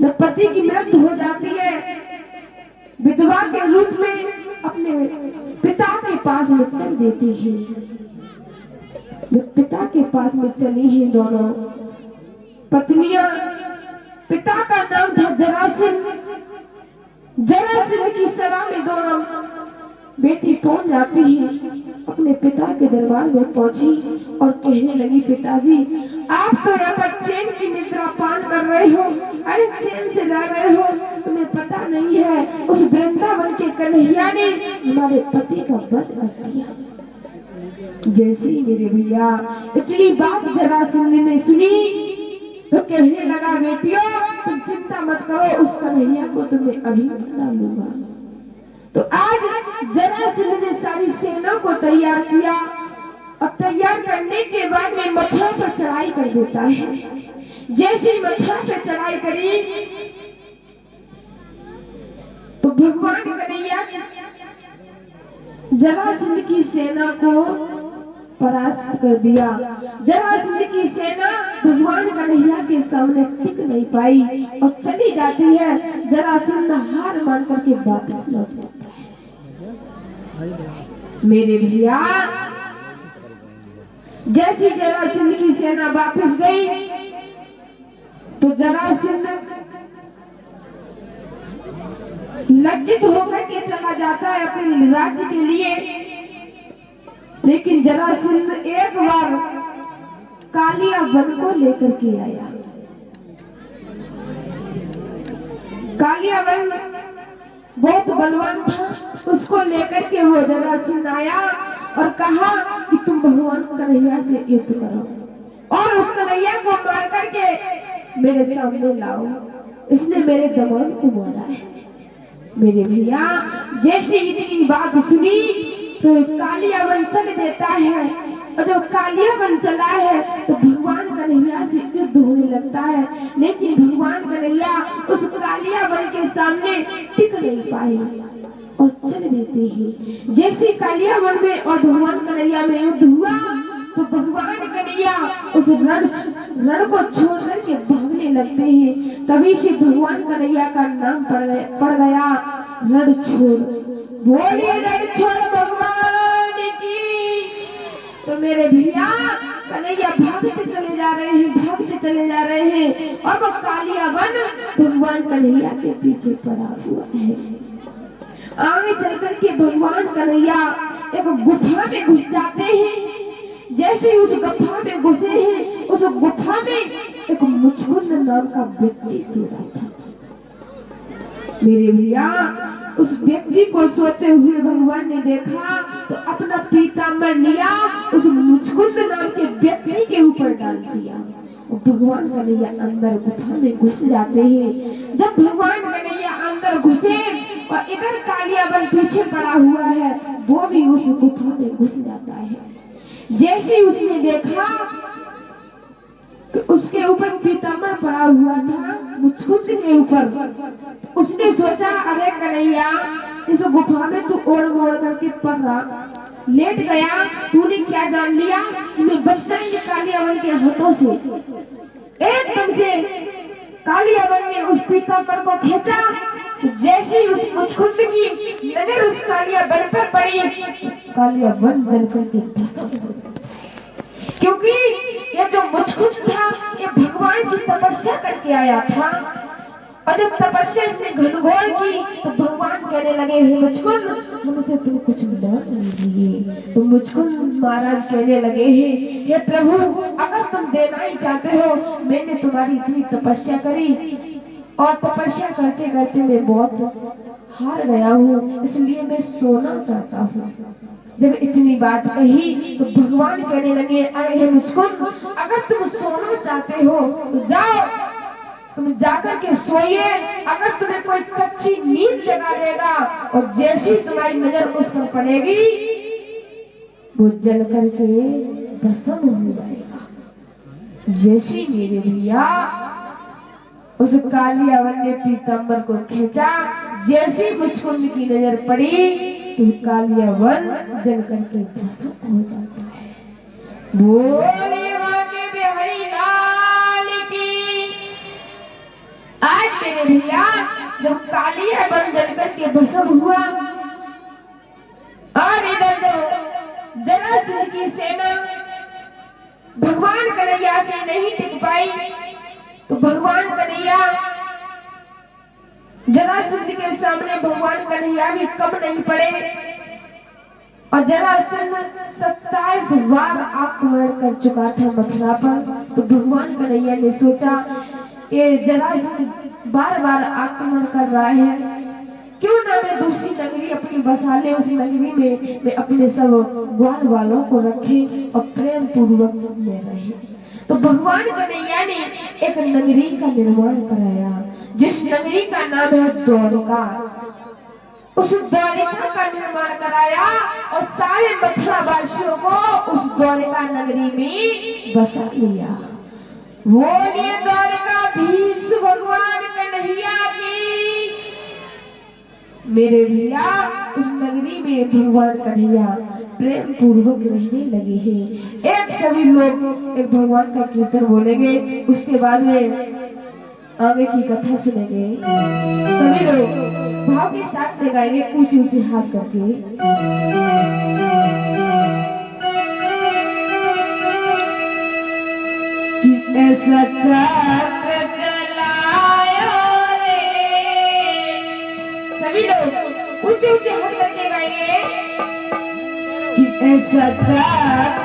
जब पति की मृत्यु हो जाती है, विधवा के रूप में अपने पिता के पास में चल देती है। जब पिता के पास में चली हैं दोनों पत्नियां, पिता का नाम था जरासिंध। जरासिंध की सभा में दोनों बेटी पहुंच जाती है, अपने पिता के दरबार में पहुंची और कहने लगी, पिताजी आप तो यहाँ पर चैन की निद्रा पान कर रहे हो, अरे चैन से जा रहे हो, तुम्हें पता नहीं है उस वृंदावन के कन्हैया ने हमारे पति का वध कर दिया। जैसे ही मेरे भैया इतनी बात जरासिंध ने सुनी तो कहने लगा, बेटियों तुम चिंता मत करो, उस कन्हैया को तुम्हें अभी मना लूंगा। तो आज जरासिंध ने सारी सेना को तैयार किया और तैयार करने के बाद में मथुरा पर चढ़ाई कर देता है। जैसे मथुरा पर चढ़ाई करी तो भगवान कन्हैया जरासिंध की सेना को परास्त कर दिया। जरासिंध की सेना भगवान कन्हैया के सामने टिक नहीं पाई और चली जाती है। जरासिंध हार मान करके वापस लौट जाता है। मेरे भैया जैसी जरासिंध की सेना वापस गई तो जरासिंध लज्जित होकर के चला जाता है अपने राज्य के लिए। लेकिन जरासिंध एक बार कालिया वन को लेकर के आया। कालिया वन बहुत बलवान था, उसको लेकर के वो जरासिंध आया और कहा कि तुम भगवान कन्हैया से युद्ध करो और उस कन्हैया को मार करके मेरे सामने लाओ, इसने मेरे दामाद को मारा है। मेरे भैया जैसे इतनी बात सुनी तो कालिया वन चल देता है और जब कालिया वन चला है तो भगवान कन्हैया से युद्ध होने लगता है। लेकिन भगवान कन्हैया उस कालिया वन के सामने टिक नहीं पाए और चल देते हैं। जैसे कालिया वन में और भगवान कन्हैया में युद्ध हुआ तो भगवान कन्हैया उस रण को छोड़ करके भागने लगते हैं। तभी से भगवान कन्हैया का नाम पड़ गया रणछोड़। बोलिए रणछोड़ भगवान की। तो मेरे भैया कन्हैया भागते चले जा रहे हैं, भागते चले जा रहे हैं और वो कालिया वन भगवान कन्हैया के पीछे पड़ा हुआ है। आगे चल करके भगवान कन्हैया एक गुफा में घुस जाते हैं। जैसे उस गुफा में घुसे हैं, उस गुफा में एक मुचकुंद नाम का व्यक्ति सो रहा था। मेरे भैया उस व्यक्ति को सोते हुए भगवान ने देखा तो अपना पीताम्बर लिया, उस मुचकुंद नाम के व्यक्ति के ऊपर डाल दिया और भगवान कन्हैया अंदर गुफा में घुस जाते हैं। जब भगवान कन्हैया अंदर घुसे और इधर कालिया वन पीछे पड़ा हुआ है, वो भी उस गुफा में घुस जाता है। जैसे उसने देखा कि उसके ऊपर पीताम्बर पड़ा हुआ था मुचकुंद के ऊपर, उसने सोचा, अरे कन्हैया इस गुफा में तू ओढ़ मोड़ करके पड़ रहा लेट गया, तूने क्या जान लिया कि मैं बच जाएंगे कालिया वन के हाथों से। एकदम से कालिया वन ने उस पीताम्बर को खींचा। जैसे उस मुचकुंद की नजर उस कालिया वन पर पड़ी, कालिया वन जल करके भस्म हो जाता। क्योंकि ये जो मुचकुंद था ये भगवान की तपस्या करके आया था और जब तपस्या इसने घनघोर की तो भगवान कहने लगे, हे मुचकुंद हमसे तुम कुछ मांग लीजिए। तो मुचकुंद महाराज कहने लगे, हे प्रभु अगर तुम देना ही चाहते हो, मैंने तुम्हारी इतनी तपस्या करी और तपस्या करते करते मैं बहुत हार गया हूँ, इसलिए मैं सोना चाहता हूँ। जब इतनी बात कही तो भगवान कहने लगे, अरे मुचकुंद अगर तुम सोना चाहते हो तो जाओ, तुम जाकर के सोइए। अगर तुम्हें कोई कच्ची नींद जगा देगा और जैसी तुम्हारी नजर उस पर पड़ेगी वो जल करके भस्म हो जाएगा। जैसी मेरे भैया उस कालिया वन ने पीताम्बर को खींचा, जैसी मुचकुंद की नजर पड़ी तो कालिया वन जल करके भस्म हो जाता है। बोले बाके बिहारी लाल की। आज मेरे भैया जब कालिया बन जलकर के भस्म हुआ और इधर जो जरासंध की सेना भगवान कन्हैया से नहीं टिक पाई तो भगवान कन्हैया जरासंध के सामने भगवान कन्हैया भी कम नहीं पड़े और जरासंध 27 बार आक्रमण कर चुका था मथुरा पर। तो भगवान कन्हैया ने सोचा ये जरासंध बार बार आक्रमण कर रहा है, क्यों ना मैं दूसरी नगरी अपनी बसा ले, उस नगरी में मैं अपने सब ग्वाल वालों को रखे और प्रेम पूर्वक में रहे। तो भगवान कन्हैया ने एक नगरी का निर्माण कराया जिस नगरी का नाम है द्वारिका। उस द्वारिका का निर्माण कराया और सारे मथुरा वासियों को उस द्वारिका नगरी में बसा लिया। बोलिए द्वारिकाधीश भगवान कन्हैया की। मेरे भैया उस नगरी में भगवान कन्हैया प्रेम पूर्वक रहने लगे हैं। एक सभी लोग एक भगवान का कीर्तन बोलेंगे, उसके बाद में आगे की कथा सुनेंगे। सभी लोग भाव के साथ में गाएंगे ऊंचे ऊंचे हाथ करके। ऐसा चक्र चलायो रे, सभी लोग ऊंचे ऊंचे हाथ करके गाएंगे कि ऐसा चक्र